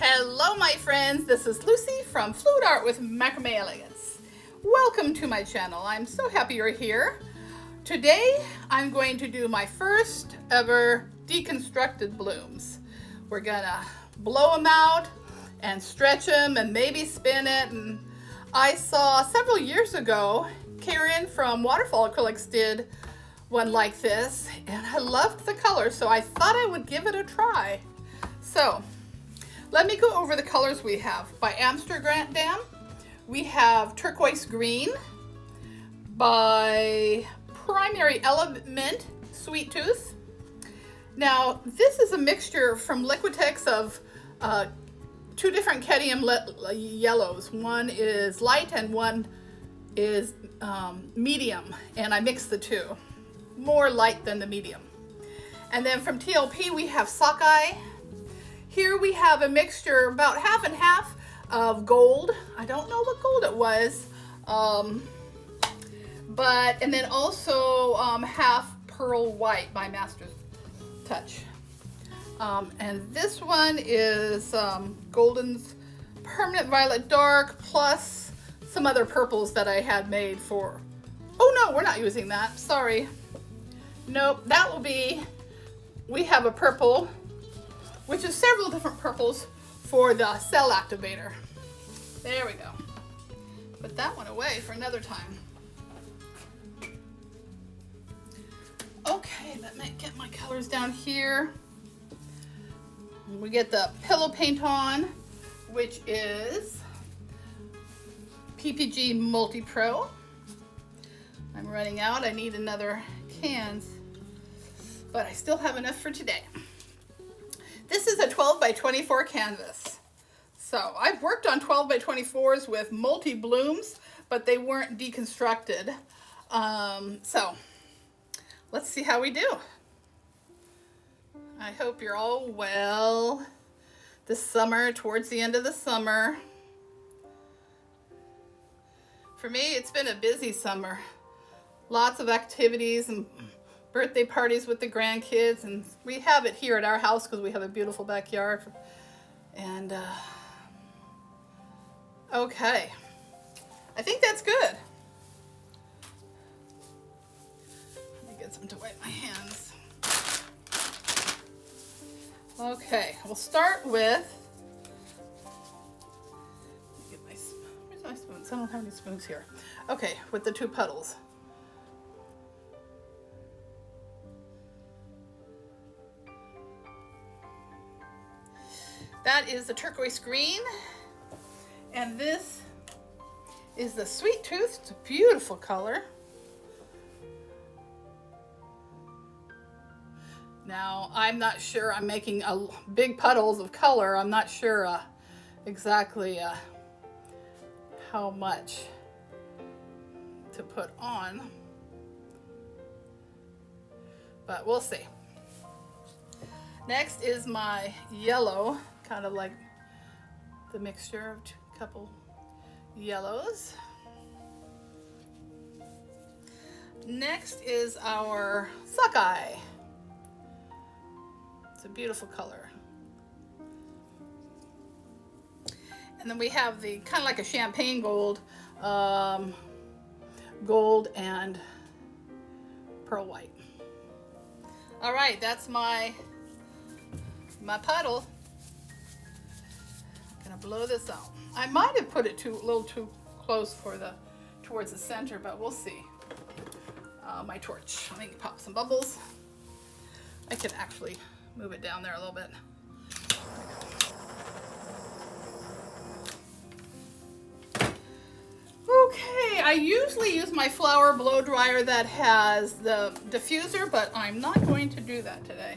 Hello my friends, this is Lucy from Fluid Art with Macrame Elegance. Welcome to my channel. I'm so happy you're here. Today I'm going to do my first ever deconstructed blooms. We're gonna blow them out and stretch them and maybe spin it. And I saw several years ago Karen from Waterfall Acrylics did one like this and I loved the color, so I thought I would give it a try. So let me go over the colors we have. By Amsterdam, we have turquoise green. By Primary Element, Sweet Tooth. Now, this is a mixture from Liquitex of two different cadmium yellows. One is light and one is medium, and I mixed the two. More light than the medium. And then from TLP, we have Sockeye. Here we have a mixture, about half and half, of gold. I don't know what gold it was. And then also half pearl white by Master's Touch. And this one is Golden's Permanent Violet Dark plus some other purples that I had made for, oh no, we're not using that, sorry. Nope, that will be, we have a purple, which is several different purples for the cell activator. There we go. Put that one away for another time. Okay, let me get my colors down here. We get the pillow paint on, which is PPG Multi Pro. I'm running out, I need another cans, but I still have enough for today. This is a 12 by 24 canvas. So I've worked on 12 by 24s with multi blooms, but they weren't deconstructed. So let's see how we do. I hope you're all well this summer, towards the end of the summer. For me, it's been a busy summer. Lots of activities and birthday parties with the grandkids, and we have it here at our house because we have a beautiful backyard. And okay, I think that's good. Let me get some to wipe my hands. Okay, we'll start with, where's my spoons? I don't have any spoons here. Okay, with the two puddles. That is the turquoise green, and this is the Sweet Tooth. It's a beautiful color. Now, I'm not sure, I'm making big puddles of color. I'm not sure exactly how much to put on, but we'll see. Next is my yellow, kind of like the mixture of a couple yellows. Next is our Sockeye. It's a beautiful color. And then we have the kind of like a champagne gold, gold and pearl white. All right, that's my puddle. I'm gonna blow this out. I might have put it a little too close for towards the center, but we'll see. My torch. Let me pop some bubbles. I can actually move it down there a little bit. Okay, I usually use my flower blow dryer that has the diffuser, but I'm not going to do that today.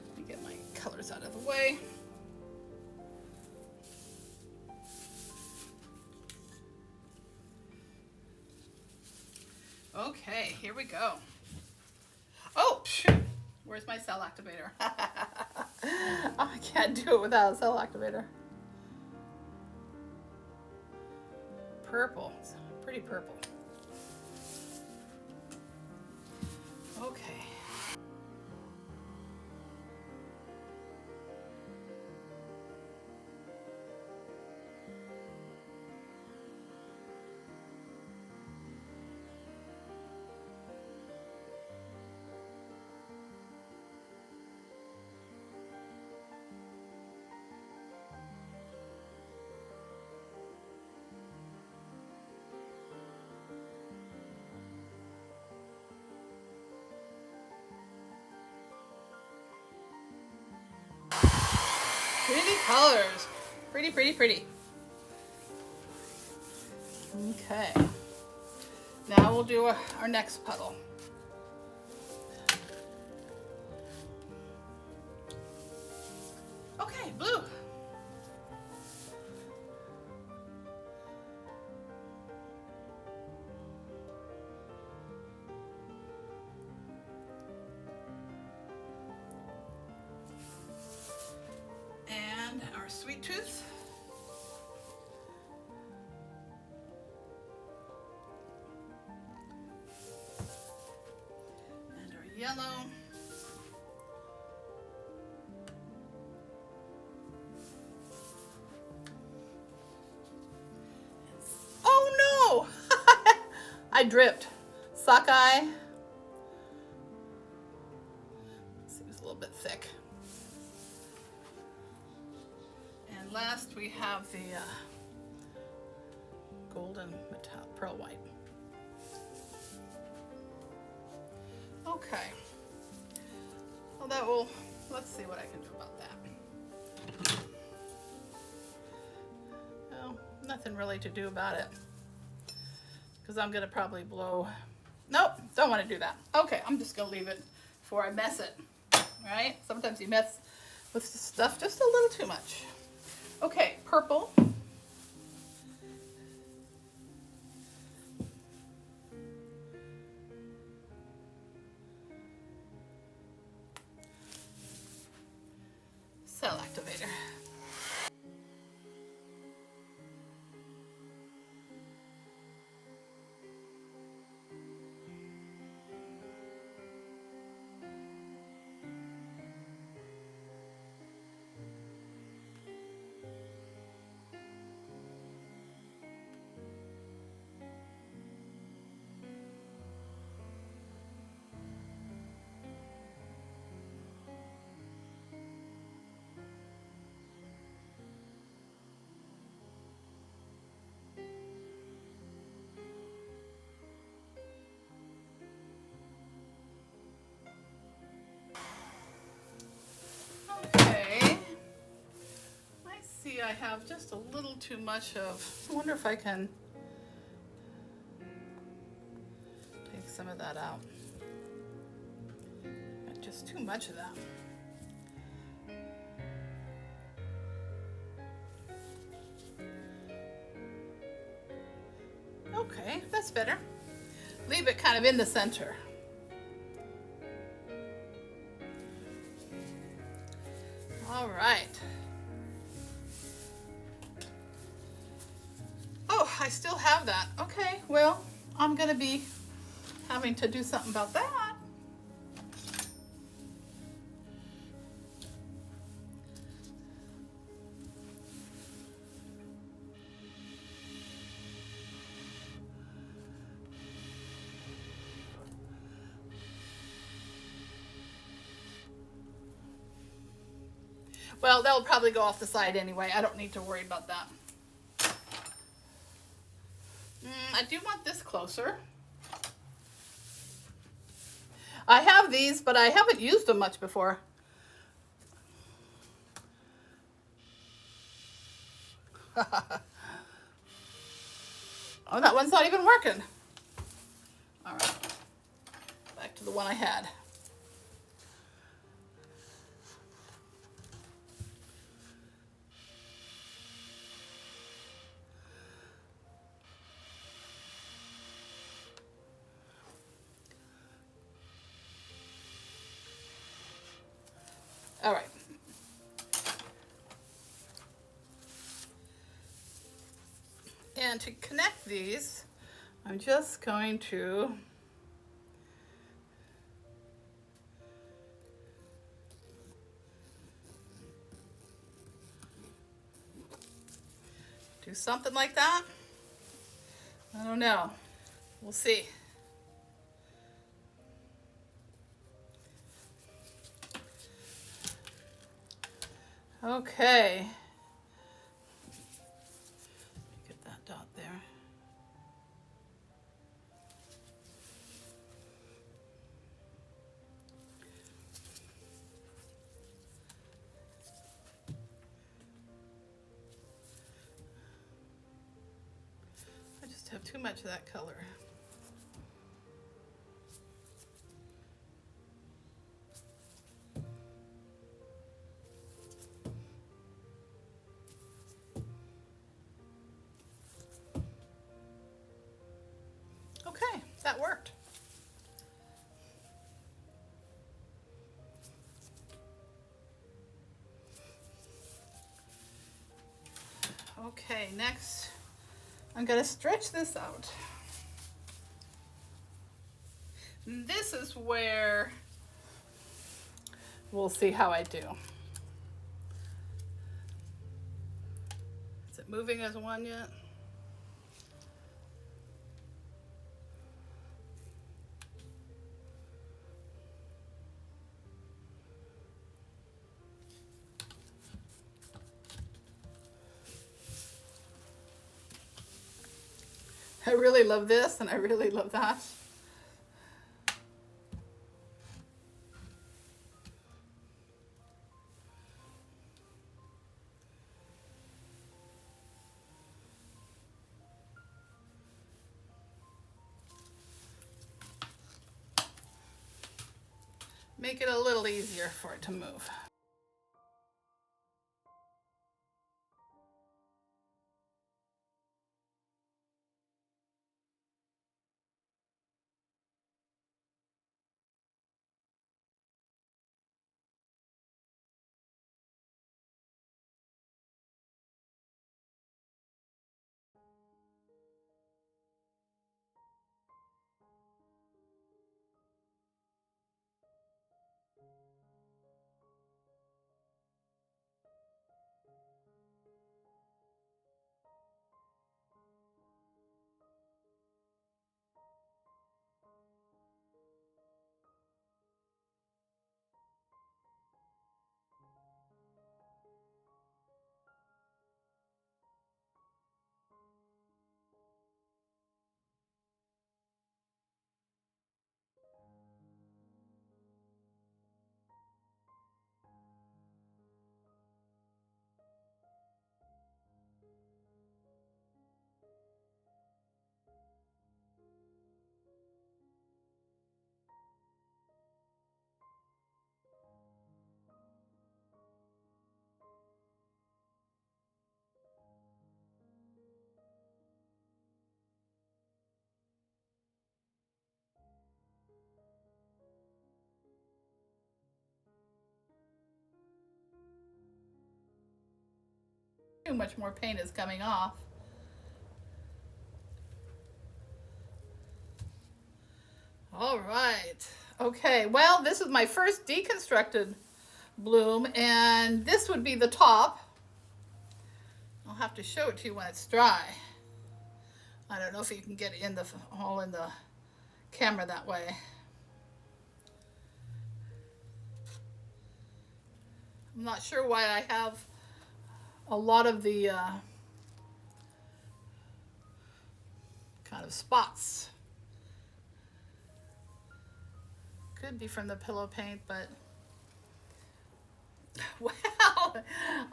Let me get my colors out of the way. Okay, here we go. Oh, shoot. Where's my cell activator? I can't do it without a cell activator. Purple. It's pretty purple. Okay. Pretty colors. Pretty, pretty, pretty. Okay. Now we'll do our next puddle. Okay, blue. And our sweet tooth. And our yellow. Oh no! I dripped. Sockeye. Seems a little bit thick. And last we have the golden metal pearl white. Okay. Well, that will, let's see what I can do about that. Well, nothing really to do about it, because I'm going to probably blow. Nope, don't want to do that. Okay, I'm just going to leave it before I mess it. Right? Sometimes you mess with stuff just a little too much. Okay, purple. Cell activator. Okay. I see I have just a little too much of, I wonder if I can take some of that out. Got just too much of that. Okay, that's better. Leave it kind of in the center. All right. Oh, I still have that. Okay, well, I'm gonna be having to do something about that. Well, that'll probably go off the side anyway. I don't need to worry about that. I do want this closer. I have these, but I haven't used them much before. Oh, that one's not even working. All right, back to the one I had. All right. And to connect these, I'm just going to do something like that. I don't know. We'll see. Okay. Get that dot there. have too much of that color. Okay, that worked. Okay, next I'm going to stretch this out. This is where we'll see how I do. Is it moving as one yet? I really love this and I really love that. Make it a little easier for it to move. Too much more paint is coming off. All right. Okay, well, this is my first deconstructed bloom, and this would be the top. I'll have to show it to you when it's dry. I don't know if you can get it in the all in the camera that way. I'm not sure why I have a lot of the kind of spots. Could be from the pillow paint, but well,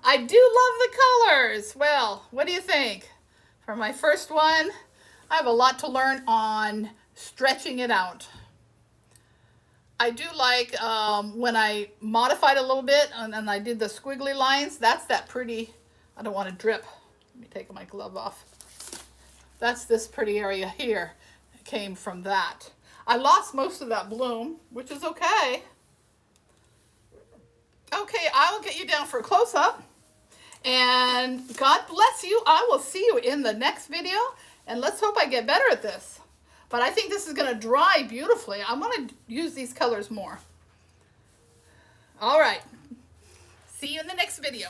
I do love the colors. Well, what do you think? For my first one, I have a lot to learn on stretching it out. I do like when I modified a little bit and I did the squiggly lines. That's that pretty, I don't want to drip. Let me take my glove off. That's this pretty area here. It came from that. I lost most of that bloom, which is okay. Okay, I will get you down for a close-up. And God bless you. I will see you in the next video. And let's hope I get better at this. But I think this is going to dry beautifully. I'm going to use these colors more. All right. See you in the next video.